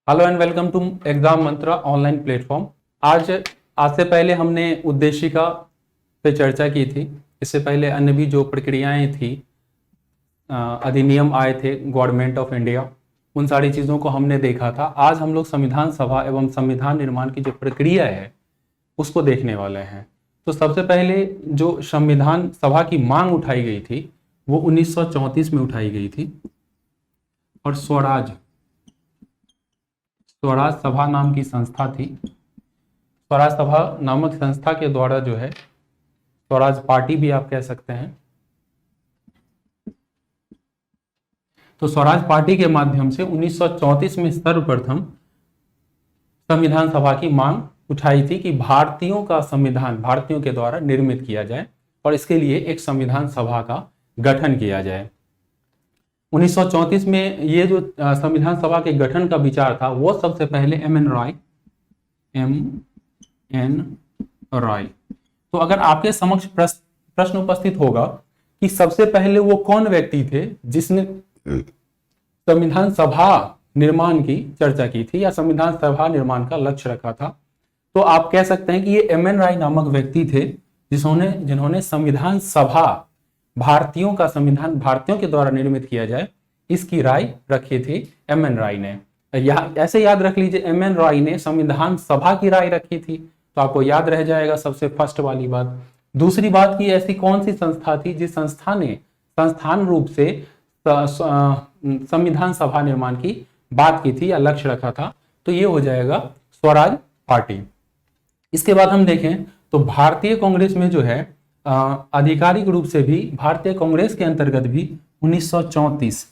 Hello and welcome to exam Mantra online platform. आज आज से पहले हमने उद्देशिका पे चर्चा की थी। इससे पहले अन्य भी जो प्रक्रियाएं थी, अधिनियम आए थे गवर्नमेंट ऑफ इंडिया, उन सारी चीज़ों को हमने देखा था। आज हम लोग संविधान सभा एवं संविधान निर्माण की जो प्रक्रिया है उसको देखने वाले हैं। तो सबसे पहले जो संविधान सभा की मांग उठाई गई थी वो 1934 में उठाई गई थी और स्वराज सभा नाम की संस्था थी। स्वराज सभा नामक संस्था के द्वारा जो है, स्वराज पार्टी भी आप कह सकते हैं, तो स्वराज पार्टी के माध्यम से 1934 में सर्वप्रथम संविधान सभा की मांग उठाई थी कि भारतीयों का संविधान भारतीयों के द्वारा निर्मित किया जाए और इसके लिए एक संविधान सभा का गठन किया जाए। 1934 में ये जो संविधान सभा के गठन का विचार था वो सबसे पहले एम एन रॉय। तो अगर आपके समक्ष प्रश्न उपस्थित होगा कि सबसे पहले वो कौन व्यक्ति थे जिसने संविधान सभा निर्माण की चर्चा की थी या संविधान सभा निर्माण का लक्ष्य रखा था, तो आप कह सकते हैं कि ये एम एन रॉय नामक व्यक्ति थे जिन्होंने संविधान सभा, भारतीयों का संविधान भारतीयों के द्वारा निर्मित किया जाए, इसकी राय रखी थी एम एन रॉय ने। ऐसे याद रख लीजिए, एम एन रॉय ने संविधान सभा की राय रखी थी, तो आपको याद रह जाएगा सबसे फर्स्ट वाली बात। दूसरी बात की ऐसी कौन सी संस्था थी जिस संस्था ने संस्थान रूप से संविधान सभा निर्माण की बात की थी या लक्ष्य रखा था, तो ये हो जाएगा स्वराज पार्टी। इसके बाद हम देखें तो भारतीय कांग्रेस में जो है आधिकारिक रूप से भी भारतीय कांग्रेस के अंतर्गत भी 1934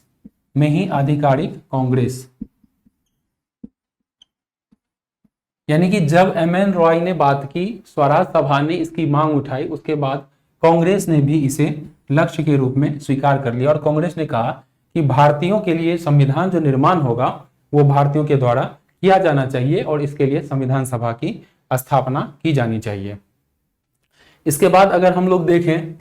में ही आधिकारिक कांग्रेस, यानी कि जब एम एन रॉय ने बात की, स्वराज सभा ने इसकी मांग उठाई, उसके बाद कांग्रेस ने भी इसे लक्ष्य के रूप में स्वीकार कर लिया और कांग्रेस ने कहा कि भारतीयों के लिए संविधान जो निर्माण होगा वो भारतीयों के द्वारा किया जाना चाहिए और इसके लिए संविधान सभा की स्थापना की जानी चाहिए। इसके बाद अगर हम लोग देखें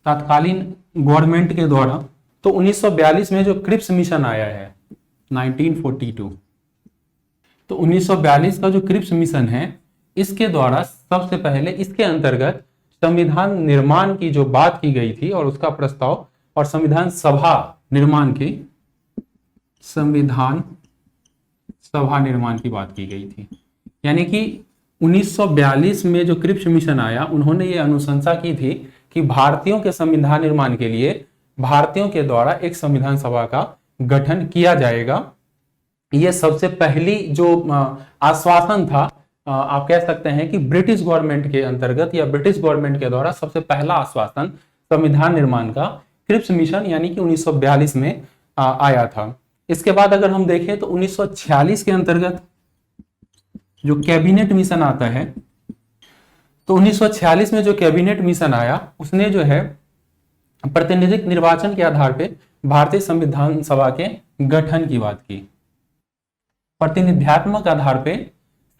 तत्कालीन गवर्नमेंट के द्वारा, तो 1942 में जो क्रिप्स मिशन आया है 1942, तो 1942 का जो क्रिप्स मिशन है इसके द्वारा सबसे पहले इसके अंतर्गत संविधान निर्माण की जो बात की गई थी और उसका प्रस्ताव और संविधान सभा निर्माण की बात की गई थी। यानी कि 1942 में जो क्रिप्स मिशन आया, उन्होंने ये अनुशंसा की थी कि भारतीयों के संविधान निर्माण के लिए भारतीयों के द्वारा एक संविधान सभा का गठन किया जाएगा। ये सबसे पहली जो आश्वासन था, आप कह सकते हैं कि ब्रिटिश गवर्नमेंट के अंतर्गत या ब्रिटिश गवर्नमेंट के द्वारा सबसे पहला आश्वासन संविधान निर्माण का क्रिप्स मिशन यानी कि 1942 में आया था। इसके बाद अगर हम देखें तो 1946 के अंतर्गत जो कैबिनेट मिशन आता है, तो 1946 में जो कैबिनेट मिशन आया उसने जो है प्रतिनिधित्व निर्वाचन के आधार पे भारतीय संविधान सभा के गठन की बात की। प्रतिनिध्यात्मक आधार पे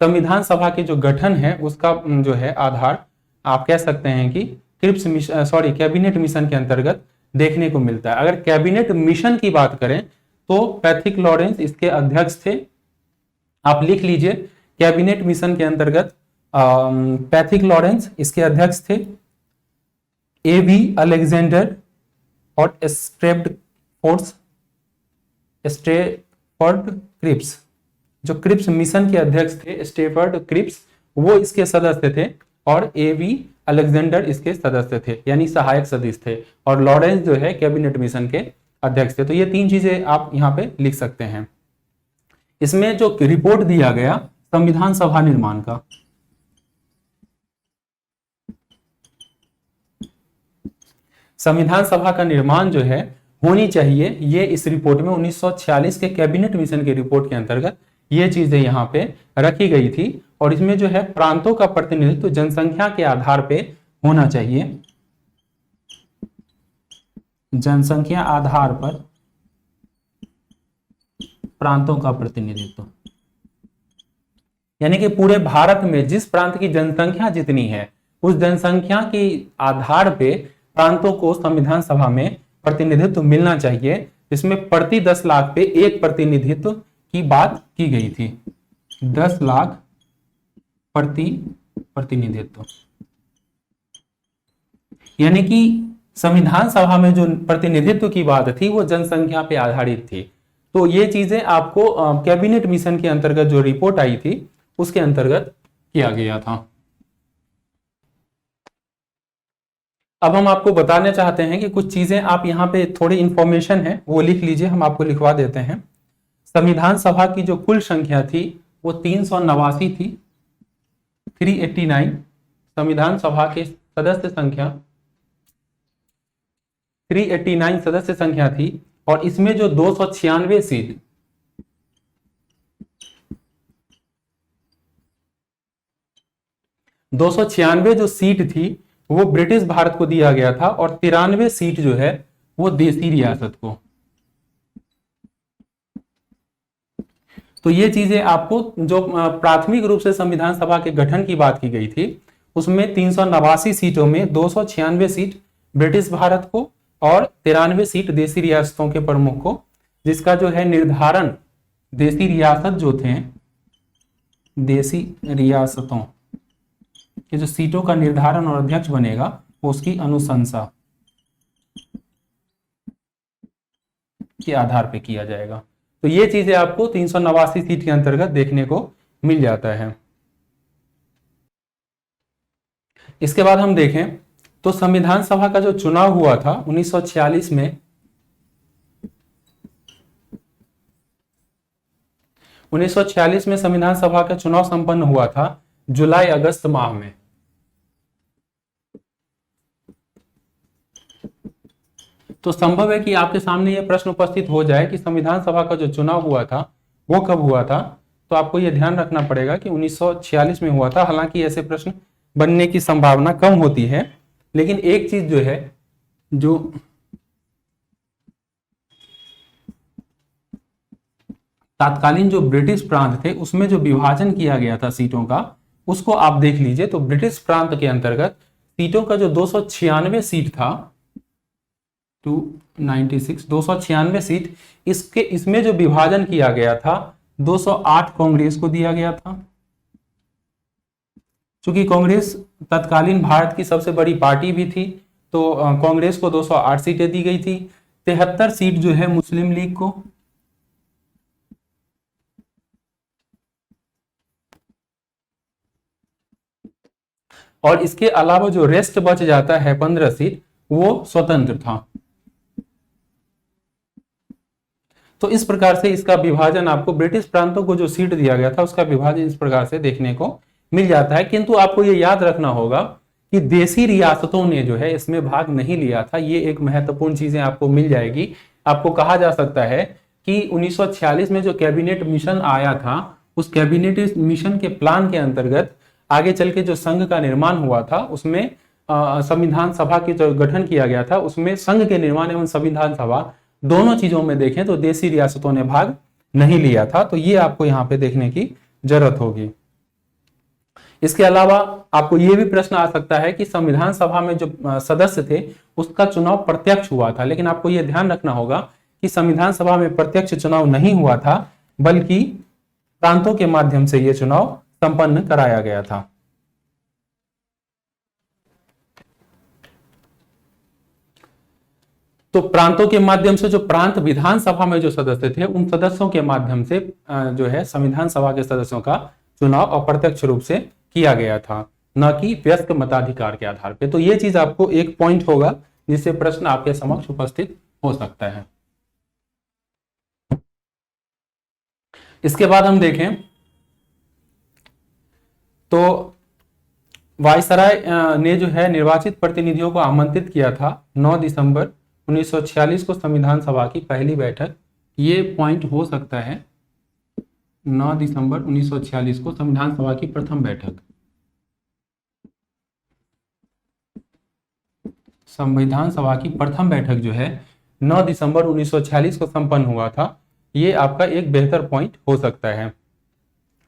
संविधान सभा के जो गठन है उसका जो है आधार आप कह सकते हैं कि कैबिनेट मिशन के अंतर्गत देखने को मिलता है। अगर कैबिनेट मिशन की बात करें तो पैथिक लॉरेंस इसके अध्यक्ष थे। आप लिख लीजिए, कैबिनेट मिशन के अंतर्गत पैथिक लॉरेंस इसके अध्यक्ष थे, ए.वी. अलेक्जेंडर और स्टेफर्ड क्रिप्स, जो क्रिप्स मिशन के अध्यक्ष थे स्टेफर्ड क्रिप्स, वो इसके सदस्य थे और ए.वी. अलेक्जेंडर इसके सदस्य थे यानी सहायक सदस्य थे, और लॉरेंस जो है कैबिनेट मिशन के अध्यक्ष थे। तो ये तीन चीजें आप यहाँ पे लिख सकते हैं। इसमें जो रिपोर्ट दिया गया संविधान सभा निर्माण का, संविधान सभा का निर्माण जो है होनी चाहिए, ये इस रिपोर्ट में 1946 के कैबिनेट मिशन के रिपोर्ट के अंतर्गत ये चीजें यहाँ पे रखी गई थी। और इसमें जो है प्रांतों का प्रतिनिधित्व जनसंख्या के आधार पे होना चाहिए, जनसंख्या आधार पर प्रांतों का प्रतिनिधित्व, यानी कि पूरे भारत में जिस प्रांत की जनसंख्या जितनी है उस जनसंख्या के आधार पे प्रांतों को संविधान सभा में प्रतिनिधित्व मिलना चाहिए, जिसमें प्रति 10 लाख पे एक प्रतिनिधित्व की बात की गई थी। 10 लाख प्रतिनिधित्व, यानी कि संविधान सभा में जो प्रतिनिधित्व की बात थी वो जनसंख्या पे आधारित थी। तो ये चीजें आपको कैबिनेट मिशन के अंतर्गत जो रिपोर्ट आई थी उसके अंतर्गत किया गया था। अब हम आपको बताना चाहते हैं कि कुछ चीजें आप यहाँ पे थोड़ी इंफॉर्मेशन है वो लिख लीजिए, हम आपको लिखवा देते हैं। संविधान सभा की जो कुल संख्या थी वो 389 थी, 389 संविधान सभा के सदस्य संख्या 389 सदस्य संख्या थी। और इसमें जो 296 सीट 296 जो सीट थी वो ब्रिटिश भारत को दिया गया था और 93 सीट जो है वो देसी रियासत को। तो ये चीजें आपको जो प्राथमिक रूप से संविधान सभा के गठन की बात की गई थी उसमें 389 सीटों में 296 सीट ब्रिटिश भारत को और 93 सीट देसी रियासतों के प्रमुख को, जिसका जो है निर्धारण देसी रियासत जो थे, देसी रियासतों के जो सीटों का निर्धारण और अध्यक्ष बनेगा वो उसकी अनुशंसा के आधार पे किया जाएगा। तो ये चीजें आपको 389 सीट के अंतर्गत देखने को मिल जाता है। इसके बाद हम देखें तो संविधान सभा का जो चुनाव हुआ था 1946 में, 1946 में संविधान सभा का चुनाव संपन्न हुआ था जुलाई अगस्त माह में। तो संभव है कि आपके सामने यह प्रश्न उपस्थित हो जाए कि संविधान सभा का जो चुनाव हुआ था वो कब हुआ था। तो आपको यह ध्यान रखना पड़ेगा कि 1946 में हुआ था। हालांकि ऐसे प्रश्न बनने की संभावना कम होती है, लेकिन एक चीज जो है, जो तत्कालीन जो ब्रिटिश प्रांत थे उसमें जो विभाजन किया गया था सीटों का, उसको आप देख लीजिए। तो ब्रिटिश प्रांत के अंतर्गत सीटों का जो 296 सीट था, 296 296 सीट, इसमें जो विभाजन किया गया था 208 कांग्रेस को दिया गया था। चूंकि कांग्रेस तत्कालीन भारत की सबसे बड़ी पार्टी भी थी तो कांग्रेस को 208 सीटें दी गई थी। 73 सीट जो है मुस्लिम लीग को, और इसके अलावा जो रेस्ट बच जाता है 15 सीट वो स्वतंत्र था। तो इस प्रकार से इसका विभाजन आपको ब्रिटिश प्रांतों को जो सीट दिया गया था उसका विभाजन इस प्रकार से देखने को मिल जाता है। किंतु आपको ये याद रखना होगा कि देसी रियासतों ने जो है इसमें भाग नहीं लिया था। ये एक महत्वपूर्ण चीजें आपको मिल जाएगी। आपको कहा जा सकता है कि 1946 में जो कैबिनेट मिशन आया था उस कैबिनेट मिशन के प्लान के अंतर्गत आगे चल के जो संघ का निर्माण हुआ था उसमें संविधान सभा की जो गठन किया गया था उसमें संघ के निर्माण एवं संविधान सभा दोनों चीजों में देखें तो देसी रियासतों ने भाग नहीं लिया था। तो ये आपको यहां पे देखने की जरूरत होगी। इसके अलावा आपको यह भी प्रश्न आ सकता है कि संविधान सभा में जो सदस्य थे उसका चुनाव प्रत्यक्ष हुआ था, लेकिन आपको यह ध्यान रखना होगा कि संविधान सभा में प्रत्यक्ष चुनाव नहीं हुआ था बल्कि प्रांतों के माध्यम से यह चुनाव संपन्न कराया गया था। तो प्रांतों के माध्यम से जो प्रांत विधानसभा में जो सदस्य थे उन सदस्यों के माध्यम से जो है संविधान सभा के सदस्यों का चुनाव अप्रत्यक्ष रूप से किया गया था, न कि व्यस्क मताधिकार के आधार पे। तो ये चीज आपको एक पॉइंट होगा जिससे प्रश्न आपके समक्ष उपस्थित हो सकता है। इसके बाद हम देखें तो वायसराय ने जो है निर्वाचित प्रतिनिधियों को आमंत्रित किया था 9 दिसंबर 1946 को संविधान सभा की पहली बैठक। ये पॉइंट हो सकता है 9 दिसंबर 1946 को संविधान सभा की प्रथम बैठक, संविधान सभा की प्रथम बैठक जो है 9 दिसंबर 1946 को संपन्न हुआ था। ये आपका एक बेहतर पॉइंट हो सकता है।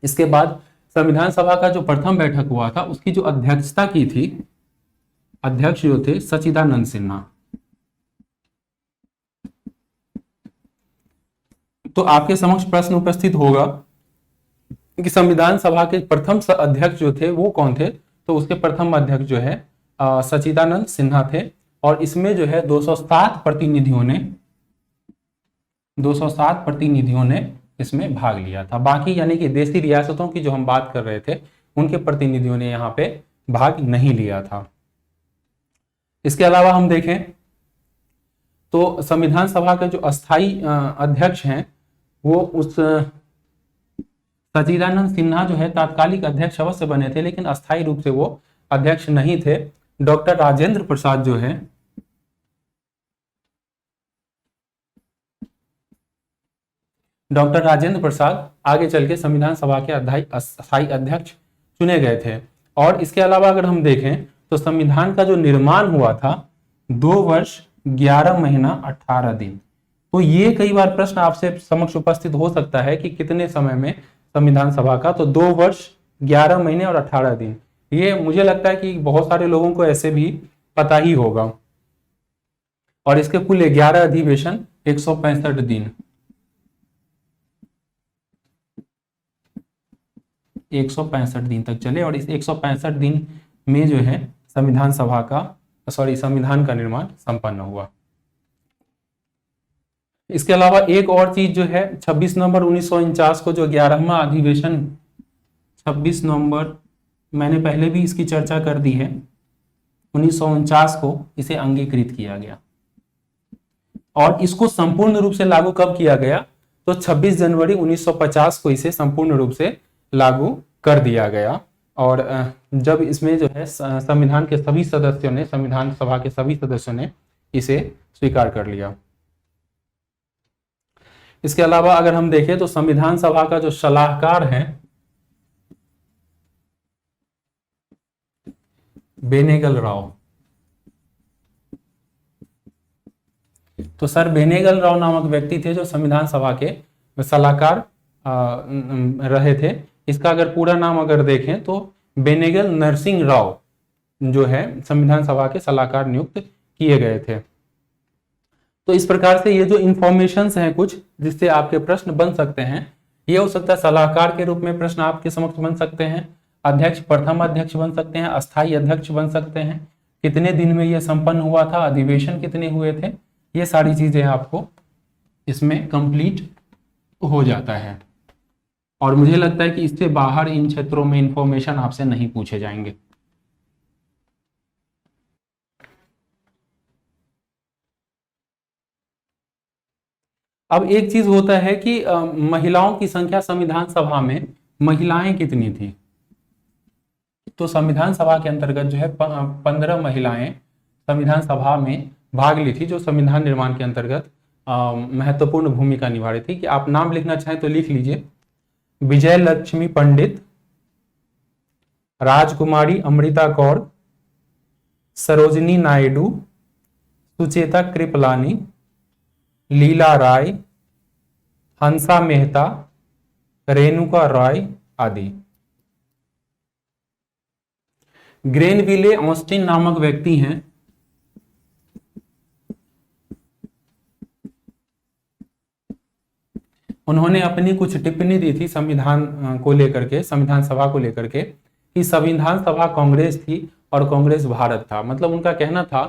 इसके बाद संविधान सभा का जो प्रथम बैठक हुआ था उसकी जो अध्यक्षता की थी, अध्यक्ष जो थे सच्चिदानंद सिन्हा। तो आपके समक्ष प्रश्न उपस्थित होगा कि संविधान सभा के प्रथम अध्यक्ष जो थे वो कौन थे। तो उसके प्रथम अध्यक्ष जो है सच्चिदानंद सिन्हा थे, और इसमें जो है 207 प्रतिनिधियों ने इसमें भाग लिया था। बाकी यानी कि देशी रियासतों की जो हम बात कर रहे थे उनके प्रतिनिधियों ने यहाँ पे भाग नहीं लिया था। इसके अलावा हम देखें तो संविधान सभा के जो अस्थाई अध्यक्ष हैं वो उस सच्चिदानंद सिन्हा जो है तात्कालिक अध्यक्ष अवश्य बने थे, लेकिन अस्थायी रूप से वो अध्यक्ष नहीं थे। डॉक्टर राजेंद्र प्रसाद जो है डॉक्टर राजेंद्र प्रसाद आगे चल के संविधान सभा के अस्थायी अध्यक्ष चुने गए थे। और इसके अलावा अगर हम देखें तो संविधान का जो निर्माण हुआ था 2 वर्ष 11 महीना 18 दिन। तो ये कई बार प्रश्न आपसे समक्ष उपस्थित हो सकता है कि कितने समय में संविधान सभा का, तो 2 वर्ष 11 महीने और 18 दिन। ये मुझे लगता है कि बहुत सारे लोगों को ऐसे भी पता ही होगा। और इसके कुल 11 अधिवेशन 165 दिन 165 दिन तक चले, और इस 165 दिन में जो है संविधान का निर्माण संपन्न हुआ। इसके अलावा एक और चीज जो है 26 नवंबर 1949 को जो 11वां अधिवेशन 26 नवंबर, मैंने पहले भी इसकी चर्चा कर दी है, 1949 को इसे अंगीकृत किया गया। और इसको संपूर्ण रूप से लागू कब किया गया, तो 26 जनवरी 1950 को इसे संपूर्ण रूप से लागू कर दिया गया। और जब इसमें जो है संविधान सभा के सभी सदस्यों ने इसे स्वीकार कर लिया। इसके अलावा अगर हम देखें तो संविधान सभा का जो सलाहकार है बेनेगल राव, तो सर बेनेगल राव नामक व्यक्ति थे जो संविधान सभा के सलाहकार रहे थे। इसका अगर पूरा नाम अगर देखें तो बेनेगल नरसिंह राव जो है संविधान सभा के सलाहकार नियुक्त किए गए थे। तो इस प्रकार से ये जो इंफॉर्मेशंस हैं कुछ जिससे आपके प्रश्न बन सकते हैं, ये हो सकता है सलाहकार के रूप में प्रश्न आपके समक्ष बन सकते हैं, अध्यक्ष प्रथम अध्यक्ष बन सकते हैं, अस्थायी अध्यक्ष बन सकते हैं, कितने दिन में ये संपन्न हुआ था, अधिवेशन कितने हुए थे, ये सारी चीजें आपको इसमें कंप्लीट हो जाता है। और मुझे लगता है कि इससे बाहर इन क्षेत्रों में इंफॉर्मेशन आपसे नहीं पूछे जाएंगे। अब एक चीज होता है कि महिलाओं की संख्या संविधान सभा में महिलाएं कितनी थी, तो संविधान सभा के अंतर्गत जो है 15 महिलाएं संविधान सभा में भाग ली थी, जो संविधान निर्माण के अंतर्गत महत्वपूर्ण भूमिका निभा रही थी। कि आप नाम लिखना चाहें तो लिख लीजिए। विजय लक्ष्मी पंडित, राजकुमारी अमृता कौर, सरोजिनी नायडू, सुचेता कृपलानी, लीला राय, हंसा मेहता, रेणुका रॉय आदि। ग्रेनविले ऑस्टिन नामक व्यक्ति हैं, उन्होंने अपनी कुछ टिप्पणी दी थी संविधान को लेकर के, संविधान सभा को लेकर के, कि संविधान सभा कांग्रेस थी और कांग्रेस भारत था। मतलब उनका कहना था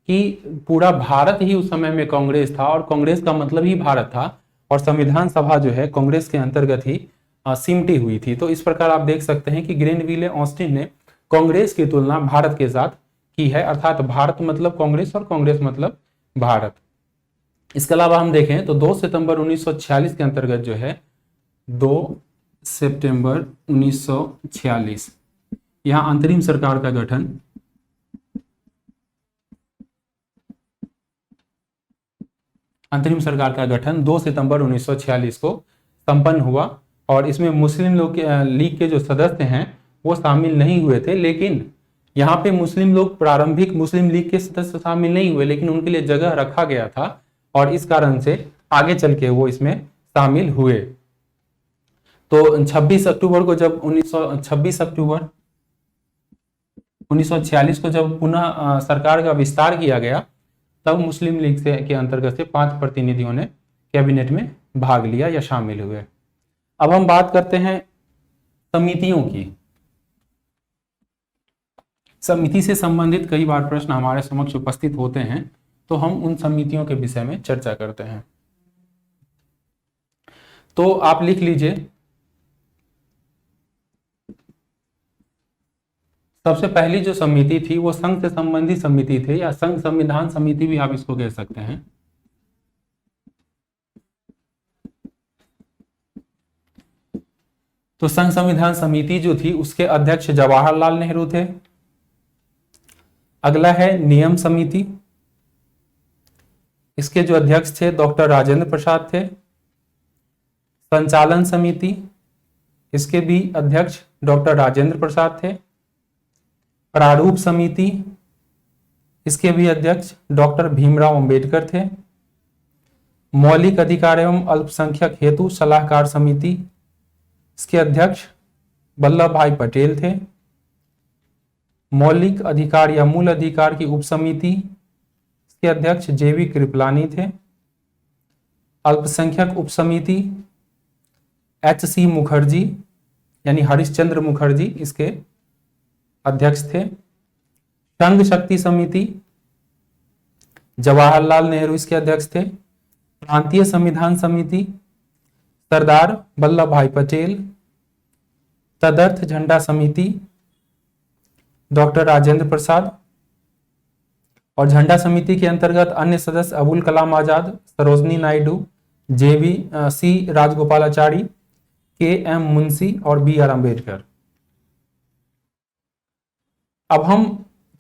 कि पूरा भारत ही उस समय में कांग्रेस था और कांग्रेस का मतलब ही भारत था, और संविधान सभा जो है कांग्रेस के अंतर्गत ही सिमटी हुई थी। तो इस प्रकार आप देख सकते हैं कि ग्रेनविले ऑस्टिन ने कांग्रेस की तुलना भारत के साथ की है, अर्थात भारत मतलब कांग्रेस और कांग्रेस मतलब भारत। इसके अलावा हम देखें तो 2 सितंबर 1946 के अंतर्गत जो है 2 सितंबर 1946 यहां अंतरिम सरकार का गठन अंतरिम सरकार का गठन 2 सितंबर 1946 को संपन्न हुआ। और इसमें मुस्लिम लीग के जो सदस्य हैं वो शामिल नहीं हुए थे, लेकिन यहाँ पे मुस्लिम लोग प्रारंभिक मुस्लिम लीग के सदस्य शामिल नहीं हुए, लेकिन उनके लिए जगह रखा गया था और इस कारण से आगे चल के वो इसमें शामिल हुए। तो 26 अक्टूबर को जब 26 अक्टूबर 1946 को जब पुनः सरकार का विस्तार किया गया, तब मुस्लिम लीग के अंतर्गत से 5 प्रतिनिधियों ने कैबिनेट में भाग लिया या शामिल हुए। अब हम बात करते हैं समितियों की। समिति से संबंधित कई बार प्रश्न हमारे समक्ष उपस्थित होते हैं, तो हम उन समितियों के विषय में चर्चा करते हैं। तो आप लिख लीजिए, सबसे पहली जो समिति थी वो संघ से संबंधित समिति थी, या संघ संविधान समिति भी आप इसको कह सकते हैं। तो संघ संविधान समिति जो थी उसके अध्यक्ष जवाहरलाल नेहरू थे। अगला है नियम समिति, इसके जो अध्यक्ष थे डॉक्टर राजेंद्र प्रसाद थे। संचालन समिति, इसके भी अध्यक्ष डॉक्टर राजेंद्र प्रसाद थे। प्रारूप समिति, इसके भी अध्यक्ष डॉक्टर भीमराव अंबेडकर थे। मौलिक अधिकार एवं अल्पसंख्यक हेतु सलाहकार समिति, इसके अध्यक्ष वल्लभ भाई पटेल थे। मौलिक अधिकार या मूल अधिकार की उप समिति, इसके अध्यक्ष जेवी कृपलानी थे। अल्पसंख्यक उप समिति एच.सी. मुखर्जी यानी हरिश्चंद्र मुखर्जी इसके अध्यक्ष थे। संघ शक्ति समिति जवाहरलाल नेहरू इसके अध्यक्ष थे। प्रांतीय संविधान समिति सरदार वल्लभ भाई पटेल। तदर्थ झंडा समिति डॉक्टर राजेंद्र प्रसाद। और झंडा समिति के अंतर्गत अन्य सदस्य अबुल कलाम आजाद, सरोजनी नायडू, सी राजगोपालाचारी, के.एम. मुंशी और बी.आर. अम्बेडकर। अब हम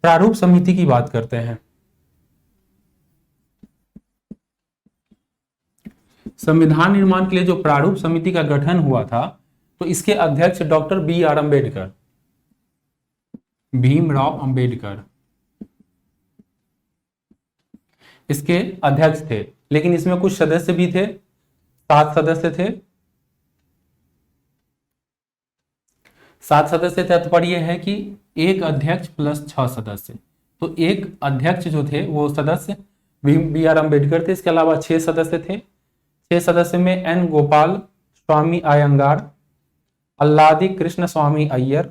प्रारूप समिति की बात करते हैं। संविधान निर्माण के लिए जो प्रारूप समिति का गठन हुआ था, तो इसके अध्यक्ष डॉक्टर बी.आर. अम्बेडकर, भीमराव अंबेडकर इसके अध्यक्ष थे। लेकिन इसमें कुछ सदस्य भी थे, 7 सदस्य थे। 7 सदस्य तात्पर्य है कि एक अध्यक्ष प्लस 6 सदस्य। तो एक अध्यक्ष जो थे वो सदस्य बी.आर. अम्बेडकर थे। इसके अलावा 6 सदस्य थे। 6 सदस्य में एन. गोपाल स्वामी अयंगार, अल्लादी कृष्ण स्वामी अय्यर,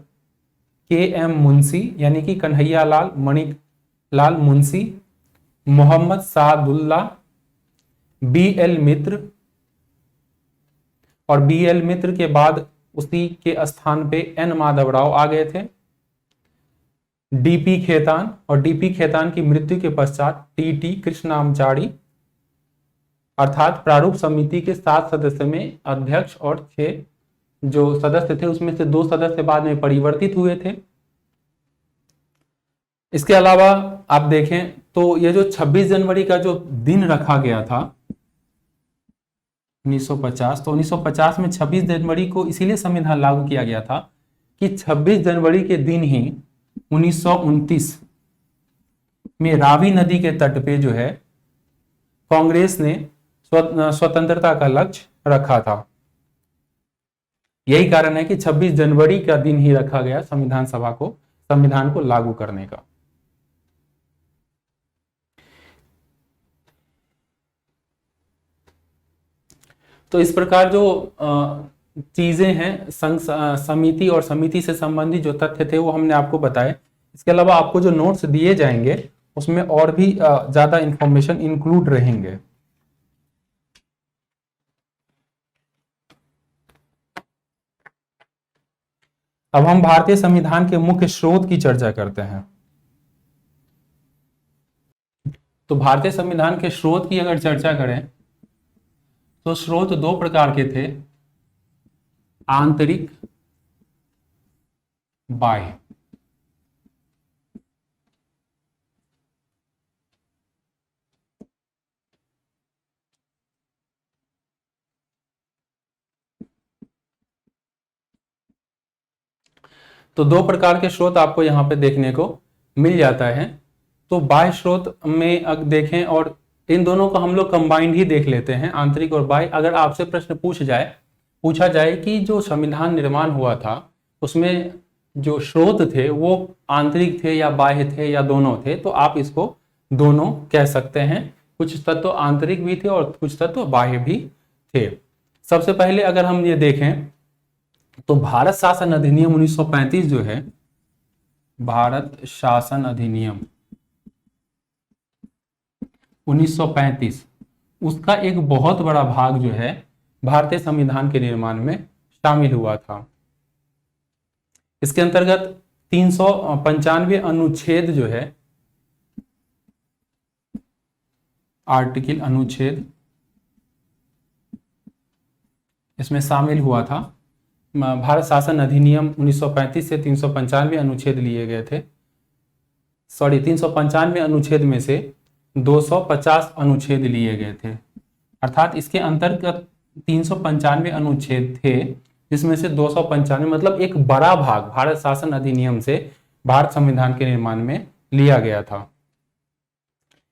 के.एम. मुंशी यानी कि कन्हैया लाल मणिलाल मुंशी, मोहम्मद सादुल्ला, बी.एल. मित्र, और बी.एल. मित्र के बाद उसी के स्थान पे एन. माधवराव आ गए थे। डी.पी. खेतान, और डी.पी. खेतान की मृत्यु के पश्चात टी.टी. कृष्णामचारी। अर्थात प्रारूप समिति के 7 सदस्य में अध्यक्ष और 6 जो सदस्य थे उसमें से 2 सदस्य बाद में परिवर्तित हुए थे। इसके अलावा आप देखें तो ये जो 26 जनवरी का जो दिन रखा गया था 1950, तो 1950 में 26 जनवरी को इसीलिए संविधान लागू किया गया था कि 26 जनवरी के दिन ही 1929 में रावी नदी के तट पे जो है कांग्रेस ने स्वतंत्रता का लक्ष्य रखा था। यही कारण है कि 26 जनवरी का दिन ही रखा गया संविधान को लागू करने का। तो इस प्रकार जो चीजें हैं, संघ समिति और समिति से संबंधित जो तथ्य थे वो हमने आपको बताए। इसके अलावा आपको जो नोट्स दिए जाएंगे उसमें और भी ज्यादा इंफॉर्मेशन इंक्लूड रहेंगे। अब हम भारतीय संविधान के मुख्य स्रोत की चर्चा करते हैं। तो भारतीय संविधान के स्रोत की अगर चर्चा करें तो स्रोत 2 प्रकार के थे, आंतरिक, बाह्य। तो 2 प्रकार के स्रोत आपको यहाँ पे देखने को मिल जाता है। तो बाह्य स्रोत में अगर देखें, और इन दोनों को हम लोग कंबाइंड ही देख लेते हैं, आंतरिक और बाह्य। अगर आपसे प्रश्न पूछा जाए कि जो संविधान निर्माण हुआ था उसमें जो स्रोत थे वो आंतरिक थे या बाह्य थे या दोनों थे, तो आप इसको दोनों कह सकते हैं कुछ तत्व आंतरिक भी थे और कुछ तत्व बाह्य भी थे। सबसे पहले अगर हम ये देखें तो भारत शासन अधिनियम 1935 जो है, भारत शासन अधिनियम 1935, उसका एक बहुत बड़ा भाग जो है भारतीय संविधान के निर्माण में शामिल हुआ था। इसके अंतर्गत 395 अनुच्छेद जो है, आर्टिकल अनुच्छेद इसमें शामिल हुआ था। भारत शासन अधिनियम 1935 से 395 अनुच्छेद लिए गए थे। 395 अनुच्छेद में से 250 अनुच्छेद लिए गए थे, अर्थात इसके अंतर्गत 395 अनुच्छेद थे, जिसमें से 295 मतलब एक बड़ा भाग भारत शासन अधिनियम से भारत संविधान के निर्माण में लिया गया था।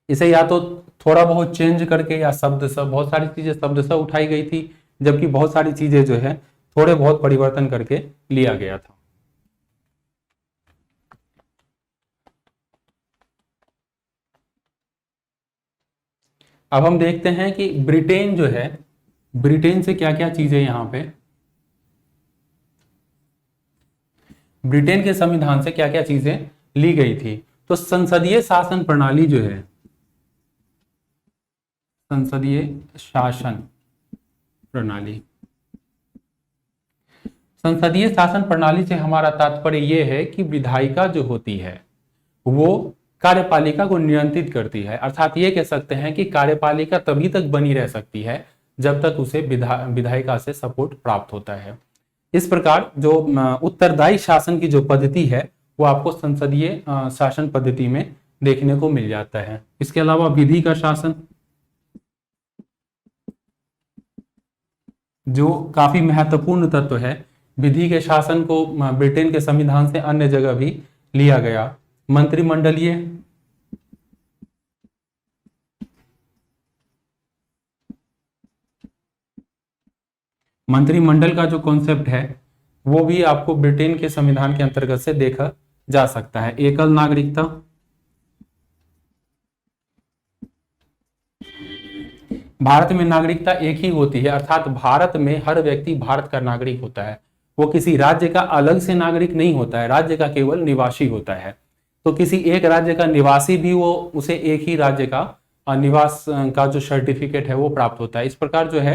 इसे या तो थोड़ा बहुत चेंज करके या शब्द सब, बहुत सारी चीजें शब्द सब उठाई गई थी, जबकि बहुत सारी चीजें जो है थोड़े बहुत परिवर्तन करके लिया गया था। अब हम देखते हैं कि ब्रिटेन जो है, ब्रिटेन से क्या क्या चीजें यहां पे, ब्रिटेन के संविधान से क्या क्या चीजें ली गई थी। तो संसदीय शासन प्रणाली जो है, संसदीय शासन प्रणाली, संसदीय शासन प्रणाली से हमारा तात्पर्य यह है कि विधायिका जो होती है वो कार्यपालिका को नियंत्रित करती है। अर्थात ये कह सकते हैं कि कार्यपालिका तभी तक बनी रह सकती है जब तक उसे विधायिका से सपोर्ट प्राप्त होता है। इस प्रकार जो उत्तरदायी शासन की जो पद्धति है वो आपको संसदीय शासन पद्धति में देखने को मिल जाता है। इसके अलावा विधि का शासन, जो काफी महत्वपूर्ण तत्व है, विधि के शासन को ब्रिटेन के संविधान से अन्य जगह भी लिया गया। मंत्रिमंडलीय, मंत्रिमंडल का जो कॉन्सेप्ट है वो भी आपको ब्रिटेन के संविधान के अंतर्गत से देखा जा सकता है। एकल नागरिकता, भारत में नागरिकता एक ही होती है, अर्थात भारत में हर व्यक्ति भारत का नागरिक होता है, वो किसी राज्य का अलग से नागरिक नहीं होता है, राज्य का केवल निवासी होता है। तो किसी एक राज्य का निवासी भी वो उसे एक ही राज्य का निवास का जो सर्टिफिकेट है वो प्राप्त होता है। इस प्रकार जो है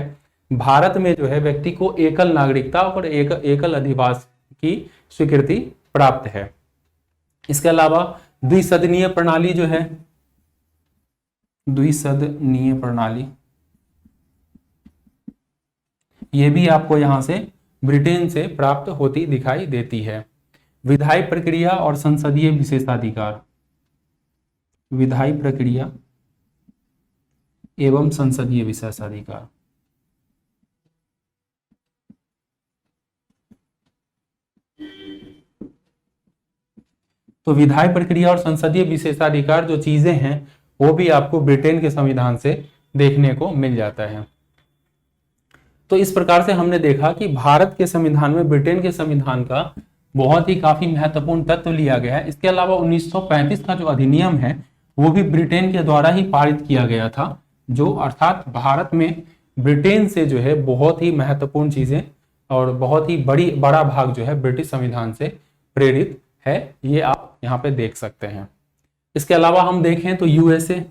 भारत में जो है व्यक्ति को एकल नागरिकता और एकल अधिवास की स्वीकृति प्राप्त है। इसके अलावा द्विसदनीय प्रणाली जो है, द्विसदनीय प्रणाली, ये भी आपको यहां से ब्रिटेन से प्राप्त होती दिखाई देती है। विधायी प्रक्रिया और संसदीय विशेषाधिकार, विधायी प्रक्रिया एवं संसदीय विशेषाधिकार, तो विधायी प्रक्रिया और संसदीय विशेषाधिकार जो चीजें हैं वो भी आपको ब्रिटेन के संविधान से देखने को मिल जाता है। तो इस प्रकार से हमने देखा कि भारत के संविधान में ब्रिटेन के संविधान का बहुत ही काफी महत्वपूर्ण तत्व लिया गया है। इसके अलावा 1935 का जो अधिनियम है वो भी ब्रिटेन के द्वारा ही पारित किया गया था, जो अर्थात भारत में ब्रिटेन से जो है बहुत ही महत्वपूर्ण चीजें और बहुत ही बड़ा भाग जो है ब्रिटिश संविधान से प्रेरित है, ये आप यहाँ पे देख सकते हैं। इसके अलावा हम देखें तो यूएसए,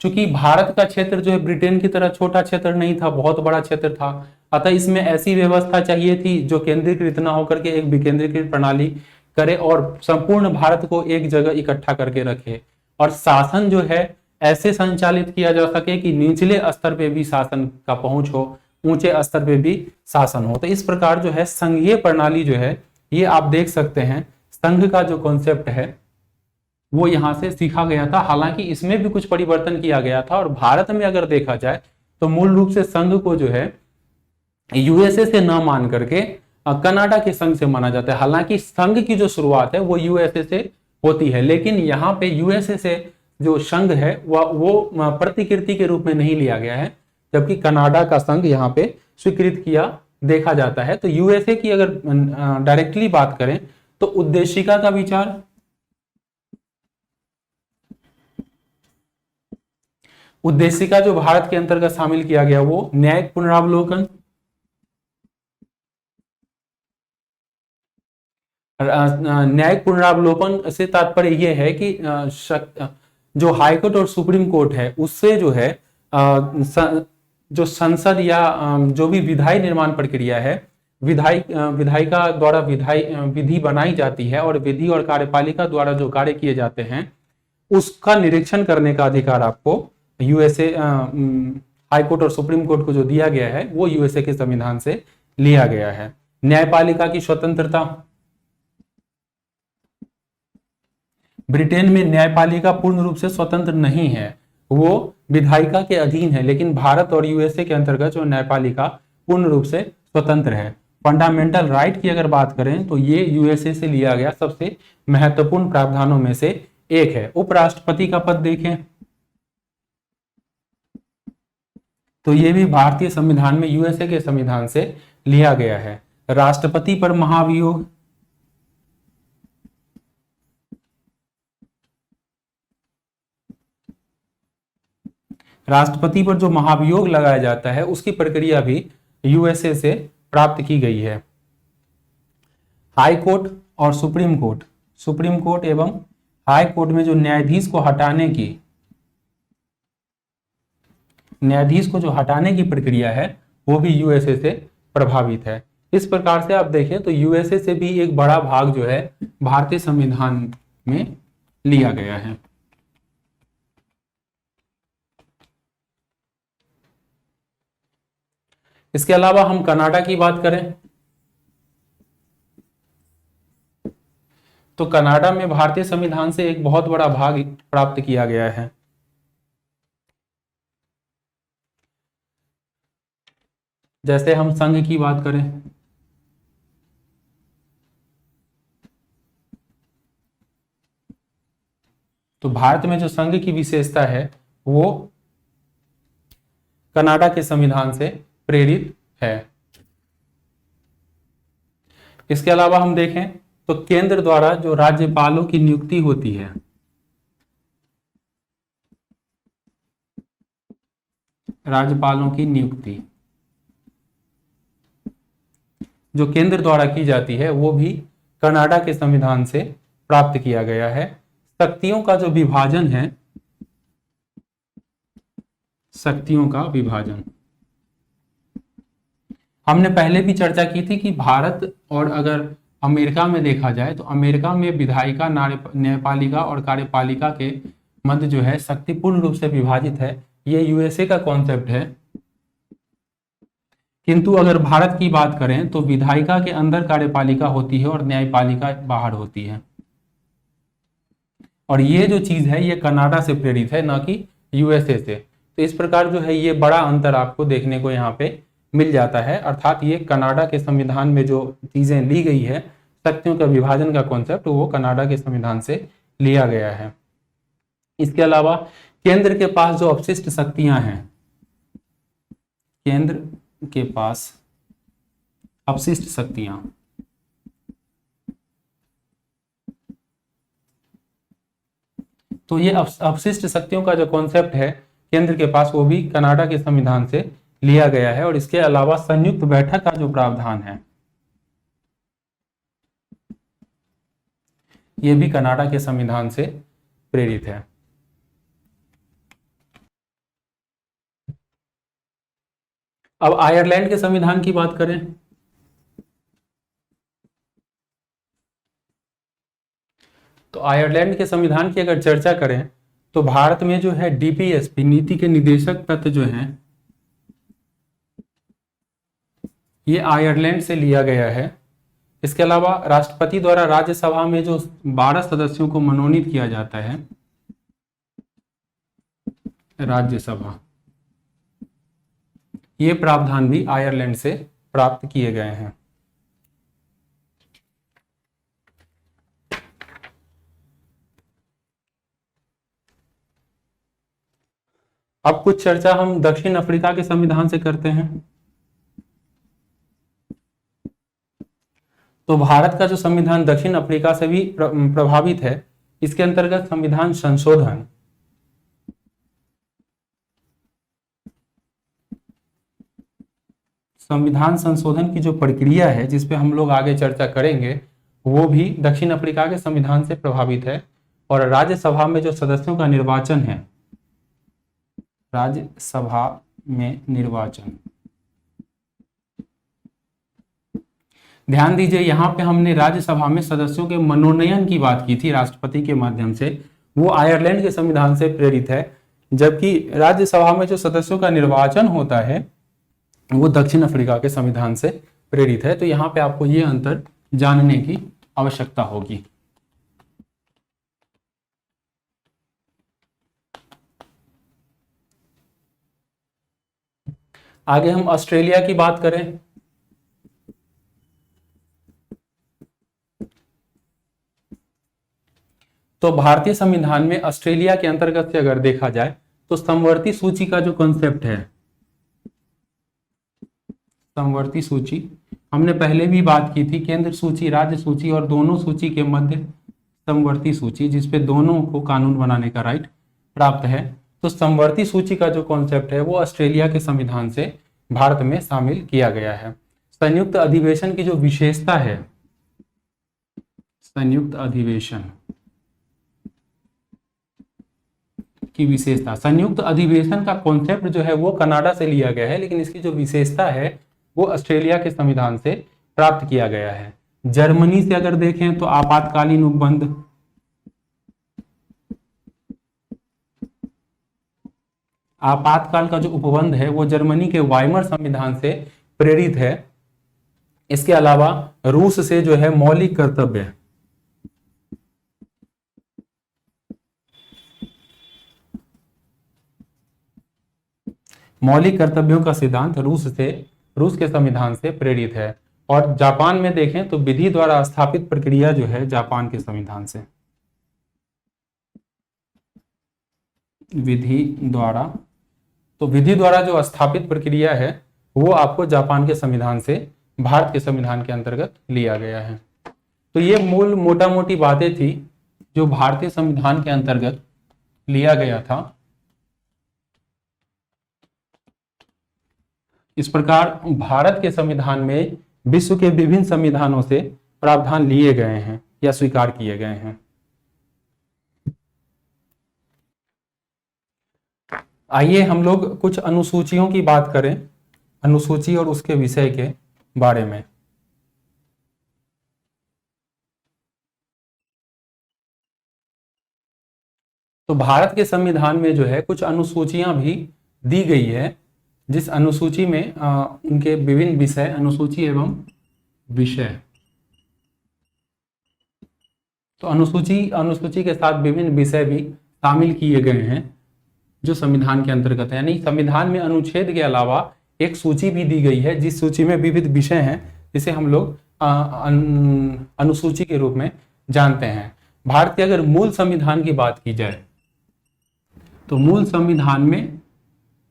चूंकि भारत का क्षेत्र जो है ब्रिटेन की तरह छोटा क्षेत्र नहीं था, बहुत बड़ा क्षेत्र था, अतः इसमें ऐसी व्यवस्था चाहिए थी जो केंद्रीकृत न होकर के एक विकेंद्रीकृत प्रणाली करे और संपूर्ण भारत को एक जगह इकट्ठा करके रखे, और शासन जो है ऐसे संचालित किया जा सके कि निचले स्तर पे भी शासन का पहुंच हो, ऊंचे स्तर पे भी शासन हो। तो इस प्रकार जो है संघीय प्रणाली जो है ये आप देख सकते हैं, संघ का जो कॉन्सेप्ट है वो यहाँ से सीखा गया था। हालांकि इसमें भी कुछ परिवर्तन किया गया था, और भारत में अगर देखा जाए तो मूल रूप से संघ को जो है यूएसए से न मान करके कनाडा के संघ से माना जाता है। हालांकि संघ की जो शुरुआत है वो यूएसए से होती है, लेकिन यहाँ पे यूएसए से जो संघ है वो प्रतिकृति के रूप में नहीं लिया गया है, जबकि कनाडा का संघ यहाँ पे स्वीकृत किया देखा जाता है। तो यूएसए की अगर डायरेक्टली बात करें तो उद्देशिका का विचार, उद्देशिका जो भारत के अंतर्गत शामिल किया गया वो न्यायिक पुनरावलोकन, न्यायिक पुनरावलोकन से तात्पर्य यह है कि जो हाईकोर्ट और सुप्रीम कोर्ट है उससे जो है जो संसद या जो भी विधायी निर्माण प्रक्रिया है, विधायिका द्वारा विधि बनाई जाती है और विधि और कार्यपालिका द्वारा जो कार्य किए जाते हैं उसका निरीक्षण करने का अधिकार आपको यूएसए हाईकोर्ट और सुप्रीम कोर्ट को जो दिया गया है वो यूएसए के संविधान से लिया गया है। न्यायपालिका की स्वतंत्रता, ब्रिटेन में न्यायपालिका पूर्ण रूप से स्वतंत्र नहीं है, वो विधायिका के अधीन है, लेकिन भारत और यूएसए के अंतर्गत जो न्यायपालिका पूर्ण रूप से स्वतंत्र है। फंडामेंटल राइट की अगर बात करें तो ये यूएसए से लिया गया सबसे महत्वपूर्ण प्रावधानों में से एक है। उपराष्ट्रपति का पद देखें तो ये भी भारतीय संविधान में यूएसए के संविधान से लिया गया है। राष्ट्रपति पर महाभियोग, राष्ट्रपति पर जो महाभियोग लगाया जाता है उसकी प्रक्रिया भी यूएसए से प्राप्त की गई है। हाई कोर्ट और सुप्रीम कोर्ट एवं हाई कोर्ट में जो न्यायाधीश को हटाने की प्रक्रिया है वो भी यूएसए से प्रभावित है। इस प्रकार से आप देखें तो यूएसए से भी एक बड़ा भाग जो है भारतीय संविधान में लिया गया है। इसके अलावा हम कनाडा की बात करें तो कनाडा में भारतीय संविधान से एक बहुत बड़ा भाग प्राप्त किया गया है। जैसे हम संघ की बात करें तो भारत में जो संघ की विशेषता है वो कनाडा के संविधान से प्रेरित है। इसके अलावा हम देखें तो केंद्र द्वारा जो राज्यपालों की नियुक्ति होती है, राज्यपालों की नियुक्ति जो केंद्र द्वारा की जाती है वो भी कनाडा के संविधान से प्राप्त किया गया है। शक्तियों का जो विभाजन है, शक्तियों का विभाजन हमने पहले भी चर्चा की थी कि भारत और अगर अमेरिका में देखा जाए तो अमेरिका में विधायिका, न्यायपालिका और कार्यपालिका के मध्य जो है शक्ति पूर्ण रूप से विभाजित है। ये यूएसए का कॉन्सेप्ट है। किंतु अगर भारत की बात करें तो विधायिका के अंदर कार्यपालिका होती है और न्यायपालिका बाहर होती है। और ये जो चीज है ये कनाडा से प्रेरित है, ना कि यूएसए से। तो इस प्रकार जो है ये बड़ा अंतर आपको देखने को यहाँ पे मिल जाता है। अर्थात ये कनाडा के संविधान में जो चीजें ली गई है, शक्तियों का विभाजन का कॉन्सेप्ट, वो कनाडा के संविधान से लिया गया है। इसके अलावा केंद्र के पास जो अपशिष्ट शक्तियां हैं, केंद्र के पास अपशिष्ट शक्तियां, तो ये अपशिष्ट शक्तियों का जो कॉन्सेप्ट है केंद्र के पास, वो भी कनाडा के संविधान से लिया गया है। और इसके अलावा संयुक्त बैठक का जो प्रावधान है ये भी कनाडा के संविधान से प्रेरित है। अब आयरलैंड के संविधान की बात करें तो आयरलैंड के संविधान की अगर चर्चा करें तो भारत में जो है डीपीएसपी, नीति के निदेशक तत्व जो हैं, ये आयरलैंड से लिया गया है। इसके अलावा राष्ट्रपति द्वारा राज्यसभा में जो 12 सदस्यों को मनोनीत किया जाता है, राज्यसभा, ये प्रावधान भी आयरलैंड से प्राप्त किए गए हैं। अब कुछ चर्चा हम दक्षिण अफ्रीका के संविधान से करते हैं। तो भारत का जो संविधान दक्षिण अफ्रीका से भी प्रभावित है। इसके अंतर्गत संविधान संशोधन, संविधान संशोधन की जो प्रक्रिया है जिस पे हम लोग आगे चर्चा करेंगे वो भी दक्षिण अफ्रीका के संविधान से प्रभावित है। और राज्यसभा में जो सदस्यों का निर्वाचन है, राज्यसभा में निर्वाचन, ध्यान दीजिए यहाँ पे हमने राज्यसभा में सदस्यों के मनोनयन की बात की थी राष्ट्रपति के माध्यम से, वो आयरलैंड के संविधान से प्रेरित है, जबकि राज्यसभा में जो सदस्यों का निर्वाचन होता है वो दक्षिण अफ्रीका के संविधान से प्रेरित है। तो यहाँ पे आपको ये अंतर जानने की आवश्यकता होगी। आगे हम ऑस्ट्रेलिया की बात करें तो भारतीय संविधान में ऑस्ट्रेलिया के अंतर्गत से अगर देखा जाए तो समवर्ती सूची का जो कॉन्सेप्ट है, समवर्ती सूची, हमने पहले भी बात की थी, केंद्र सूची, राज्य सूची और दोनों सूची के मध्य समवर्ती सूची, जिसपे दोनों को कानून बनाने का राइट प्राप्त है। तो समवर्ती सूची का जो कॉन्सेप्ट है वो ऑस्ट्रेलिया के संविधान से भारत में शामिल किया गया है। संयुक्त अधिवेशन की जो विशेषता है, संयुक्त अधिवेशन की विशेषता, संयुक्त अधिवेशन का कॉन्सेप्ट जो है वो कनाडा से लिया गया है, लेकिन इसकी जो विशेषता है वो ऑस्ट्रेलिया के संविधान से प्राप्त किया गया है। जर्मनी से अगर देखें तो आपातकालीन उपबंध, आपातकाल का जो उपबंध है वो जर्मनी के वाइमर संविधान से प्रेरित है। इसके अलावा रूस से जो है मौलिक कर्तव्य, मौलिक कर्तव्यों का सिद्धांत रूस के संविधान से प्रेरित है। और जापान में देखें तो विधि द्वारा स्थापित प्रक्रिया जो है जापान के संविधान से, विधि द्वारा, तो विधि द्वारा जो स्थापित प्रक्रिया है वो आपको जापान के संविधान से भारत के संविधान के अंतर्गत लिया गया है। तो ये मूल मोटा मोटी बातें थी जो भारतीय संविधान के अंतर्गत लिया गया था। इस प्रकार भारत के संविधान में विश्व के विभिन्न संविधानों से प्रावधान लिए गए हैं या स्वीकार किए गए हैं। आइए हम लोग कुछ अनुसूचियों की बात करें, अनुसूची और उसके विषय के बारे में। तो भारत के संविधान में जो है कुछ अनुसूचियां भी दी गई है, जिस अनुसूची में उनके विभिन्न विषय, अनुसूची एवं विषय, तो अनुसूची के साथ विभिन्न विषय भी शामिल किए गए हैं जो संविधान के अंतर्गत है। यानी संविधान में अनुच्छेद के अलावा एक सूची भी दी गई है जिस सूची में विविध विषय हैं, जिसे हम लोग अनुसूची के रूप में जानते हैं। भारत के अगर मूल संविधान की बात की जाए तो मूल संविधान में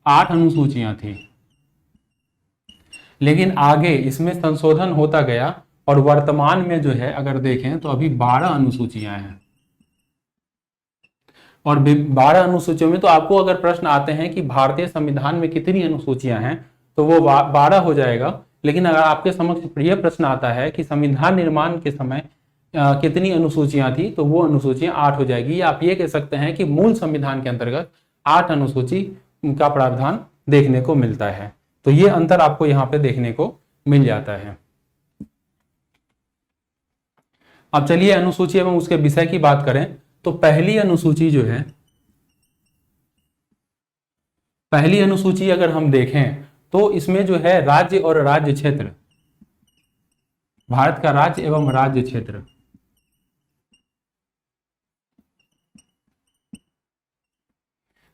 8 अनुसूचियां थी, लेकिन आगे इसमें संशोधन होता गया और वर्तमान में जो है अगर देखें तो अभी 12 अनुसूचियां हैं। और 12 अनुसूचियों में तो आपको अगर प्रश्न आते हैं कि भारतीय संविधान में कितनी अनुसूचियां हैं तो वो 12 हो जाएगा, लेकिन अगर आपके समक्ष यह प्रश्न आता है कि संविधान निर्माण के समय कितनी अनुसूचियां थी तो वो अनुसूचियां 8 हो जाएगी। आप ये कह सकते हैं कि मूल संविधान के अंतर्गत 8 अनुसूची का प्रावधान देखने को मिलता है। तो ये अंतर आपको यहाँ पे देखने को मिल जाता है। अब चलिए अनुसूची एवं उसके विषय की बात करें तो पहली अनुसूची जो है, पहली अनुसूची अगर हम देखें तो इसमें जो है राज्य और राज्य क्षेत्र, भारत का राज्य एवं राज्य क्षेत्र,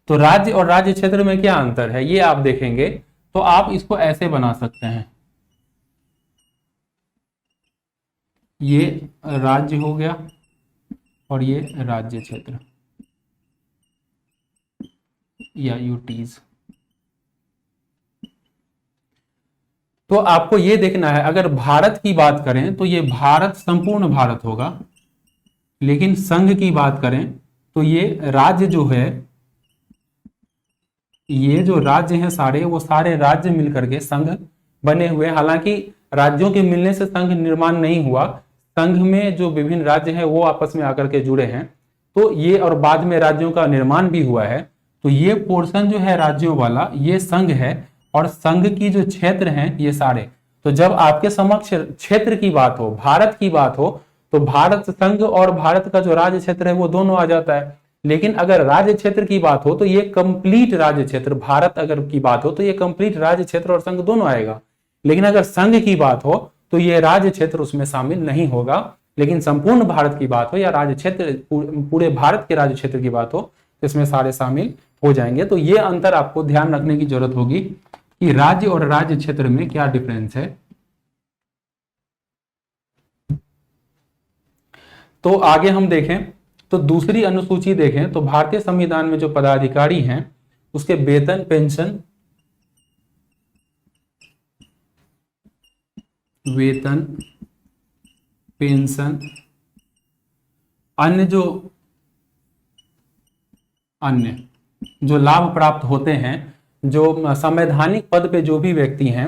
तो राज्य और राज्य क्षेत्र में क्या अंतर है ये आप देखेंगे तो आप इसको ऐसे बना सकते हैं, ये राज्य हो गया और ये राज्य क्षेत्र या यूटीज। तो आपको ये देखना है, अगर भारत की बात करें तो ये भारत संपूर्ण भारत होगा, लेकिन संघ की बात करें तो ये राज्य जो है, ये जो राज्य हैं सारे वो सारे राज्य मिलकर के संघ बने हुए। हालांकि राज्यों के मिलने से संघ निर्माण नहीं हुआ, संघ में जो विभिन्न राज्य हैं वो आपस में आकर के जुड़े हैं, तो ये और बाद में राज्यों का निर्माण भी हुआ है। तो ये पोर्शन जो है राज्यों वाला ये संघ है, और संघ की जो क्षेत्र हैं ये सारे। तो जब आपके समक्ष क्षेत्र की बात हो, भारत की बात हो, तो भारत संघ और भारत का जो राज्य क्षेत्र है वो दोनों आ जाता है। लेकिन अगर राज्य क्षेत्र की बात हो तो ये कंप्लीट राज्य क्षेत्र, भारत अगर की बात हो तो ये कंप्लीट राज्य क्षेत्र और संघ दोनों आएगा। लेकिन अगर संघ की बात हो तो ये राज्य क्षेत्र उसमें शामिल नहीं होगा। लेकिन संपूर्ण भारत की बात हो या राज्य क्षेत्र, पूरे भारत के राज्य क्षेत्र की बात हो, तो इसमें सारे शामिल हो जाएंगे। तो ये अंतर आपको ध्यान रखने की जरूरत होगी कि राज्य और राज्य क्षेत्र में क्या डिफरेंस है। तो आगे हम देखें तो दूसरी अनुसूची देखें तो भारतीय संविधान में जो पदाधिकारी हैं उसके वेतन, पेंशन, अन्य जो लाभ प्राप्त होते हैं, जो संवैधानिक पद पे जो भी व्यक्ति हैं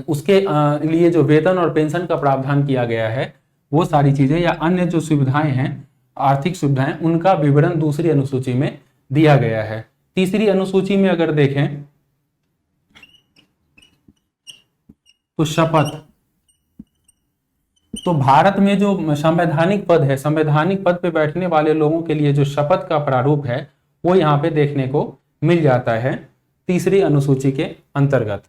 उसके लिए जो वेतन और पेंशन का प्रावधान किया गया है, वो सारी चीजें या अन्य जो सुविधाएं हैं, आर्थिक सुविधाएं, उनका विवरण दूसरी अनुसूची में दिया गया है। तीसरी अनुसूची में अगर देखें तो शपथ, तो भारत में जो संवैधानिक पद है, संवैधानिक पद पे बैठने वाले लोगों के लिए जो शपथ का प्रारूप है वो यहाँ पे देखने को मिल जाता है तीसरी अनुसूची के अंतर्गत।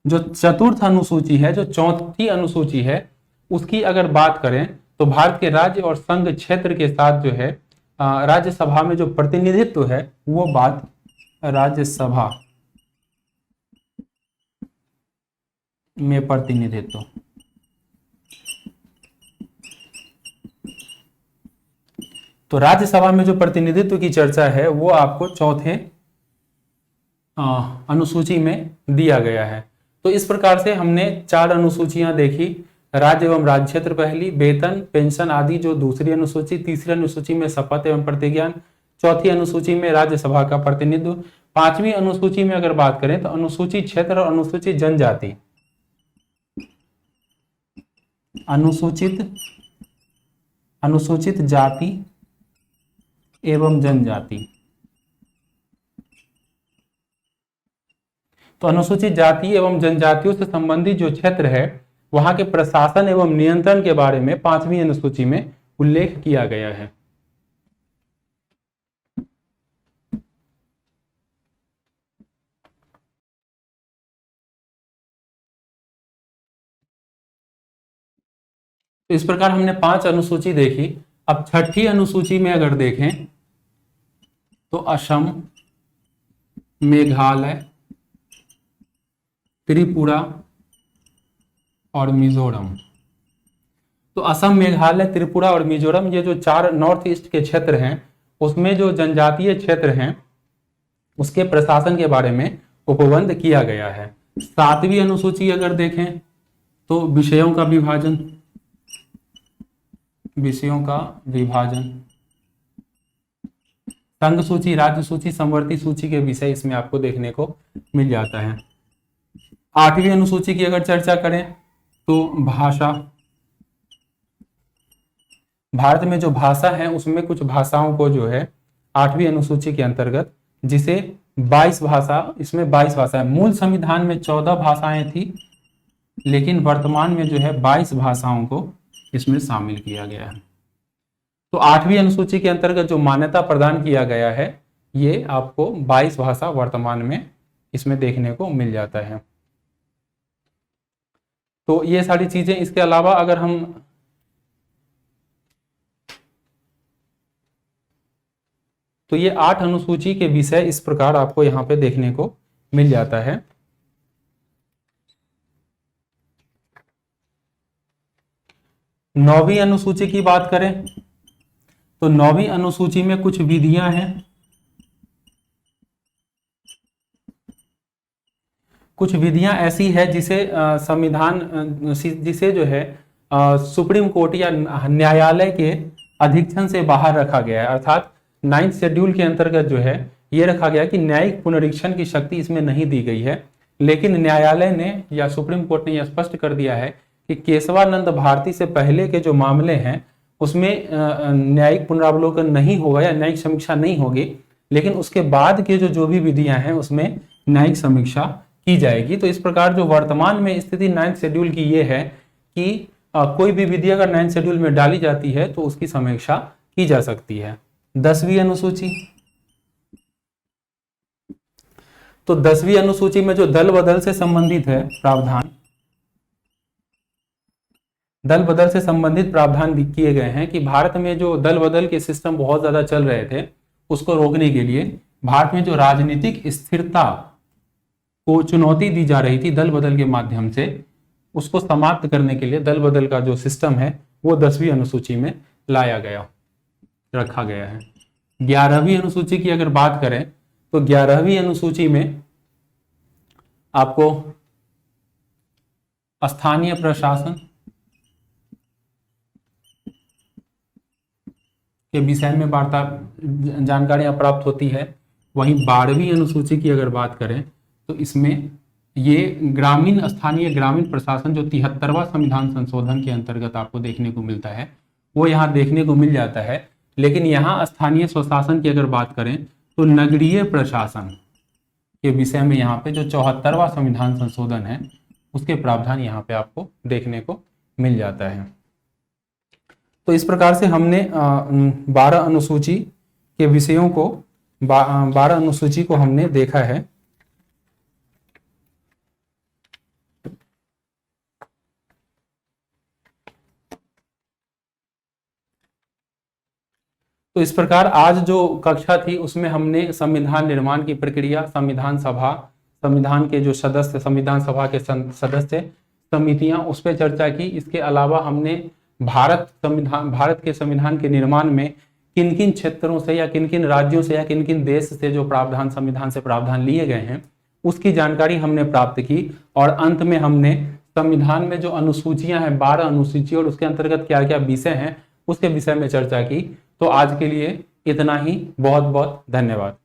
जो चतुर्थ अनुसूची है, जो चौथी अनुसूची है, उसकी अगर बात करें तो भारत के राज्य और संघ क्षेत्र के साथ जो है राज्यसभा में जो प्रतिनिधित्व है वो बात राज्यसभा में प्रतिनिधित्व। तो राज्यसभा में जो प्रतिनिधित्व की चर्चा है वो आपको चौथे अनुसूची में दिया गया है। तो इस प्रकार से हमने 4 अनुसूचियां देखी, राज्य एवं राज्य क्षेत्र पहली, वेतन, पेंशन आदि जो दूसरी अनुसूची, तीसरी अनुसूची में शपथ एवं प्रतिज्ञान, चौथी अनुसूची में राज्यसभा का प्रतिनिधित्व, पांचवी अनुसूची में अगर बात करें तो अनुसूची क्षेत्र और अनुसूचित जनजाति, अनुसूचित जाति एवं जनजाति। तो अनुसूचित जाति एवं जनजातियों से संबंधित जो क्षेत्र है वहां के प्रशासन एवं नियंत्रण के बारे में 5वीं अनुसूची में उल्लेख किया गया है। तो इस प्रकार हमने 5 अनुसूची देखी। अब छठी अनुसूची में अगर देखें तो असम, मेघालय, त्रिपुरा और मिजोरम। तो असम, मेघालय, त्रिपुरा और मिजोरम ये जो 4 नॉर्थ ईस्ट के क्षेत्र हैं उसमें जो जनजातीय क्षेत्र हैं उसके प्रशासन के बारे में उपबंध किया गया है। 7वीं अनुसूची अगर देखें तो विषयों का विभाजन, संघ सूची, राज्य सूची, समवर्ती सूची के विषय इसमें आपको देखने को मिल जाता है। 8वीं अनुसूची की अगर चर्चा करें तो भाषा, भारत में जो भाषा है उसमें कुछ भाषाओं को जो है 8वीं अनुसूची के अंतर्गत, जिसे 22 भाषा, इसमें 22 भाषा है। मूल संविधान में 14 भाषाएं थी, लेकिन वर्तमान में जो है 22 भाषाओं को इसमें शामिल किया गया है। तो 8वीं अनुसूची के अंतर्गत जो मान्यता प्रदान किया गया है ये आपको 22 भाषा वर्तमान में इसमें देखने को मिल जाता है। तो ये सारी चीजें, इसके अलावा अगर हम तो ये 8 अनुसूची के विषय इस प्रकार आपको यहाँ पे देखने को मिल जाता है। नौवीं अनुसूची की बात करें तो 9वीं अनुसूची में कुछ विधियां हैं, कुछ विधियां ऐसी है जिसे संविधान, जिसे जो है सुप्रीम कोर्ट या न्यायालय के अधीक्षण से बाहर रखा गया है। अर्थात 9th शेड्यूल के अंतर्गत जो है ये रखा गया कि न्यायिक पुनरीक्षण की शक्ति इसमें नहीं दी गई है, लेकिन न्यायालय ने या सुप्रीम कोर्ट ने यह स्पष्ट कर दिया है कि केशवानंद भारती से पहले के जो मामले हैं उसमें न्यायिक पुनरावलोकन नहीं होगा या न्यायिक समीक्षा नहीं होगी, लेकिन उसके बाद के जो भी विधियां हैं उसमें न्यायिक समीक्षा की जाएगी। तो इस प्रकार जो वर्तमान में स्थिति 9th शेड्यूल की ये है कि कोई भी विधि अगर 9th शेड्यूल में डाली जाती है तो उसकी समीक्षा की जा सकती है। 10वीं अनुसूची, तो 10वीं अनुसूची में जो दल बदल से संबंधित है प्रावधान, दल बदल से संबंधित प्रावधान किए गए हैं कि भारत में जो दल बदल के सिस्टम बहुत ज्यादा चल रहे थे उसको रोकने के लिए भारत में जो राजनीतिक स्थिरता को चुनौती दी जा रही थी दल बदल के माध्यम से, उसको समाप्त करने के लिए दल बदल का जो सिस्टम है वो 10वीं अनुसूची में लाया गया, रखा गया है। 11वीं अनुसूची की अगर बात करें तो 11वीं अनुसूची में आपको स्थानीय प्रशासन के विषय में वार्ता जानकारियां प्राप्त होती है। वहीं 12वीं अनुसूची की अगर बात करें तो इसमें ये ग्रामीण स्थानीय ग्रामीण प्रशासन जो 73वां संविधान संशोधन के अंतर्गत आपको देखने को मिलता है वो यहाँ देखने को मिल जाता है। लेकिन यहाँ स्थानीय स्वशासन की अगर बात करें तो नगरीय प्रशासन के विषय में यहाँ पे जो 74वां संविधान संशोधन है उसके प्रावधान यहाँ पे आपको देखने को मिल जाता है। तो इस प्रकार से हमने 12 अनुसूची के विषयों को 12 अनुसूची को हमने देखा है। तो इस प्रकार आज जो कक्षा थी उसमें हमने संविधान निर्माण की प्रक्रिया, संविधान सभा, संविधान के जो सदस्य, संविधान सभा के सदस्य, समितियां, उस पर चर्चा की। इसके अलावा हमने भारत के संविधान के निर्माण में किन किन क्षेत्रों से या किन किन राज्यों से या किन किन देश से जो प्रावधान संविधान से प्रावधान लिए गए हैं उसकी जानकारी हमने प्राप्त की। और अंत में हमने संविधान में जो अनुसूचियां हैं 12 अनुसूची और उसके अंतर्गत क्या क्या विषय हैं उसके विषय में चर्चा की। तो आज के लिए इतना ही, बहुत बहुत धन्यवाद।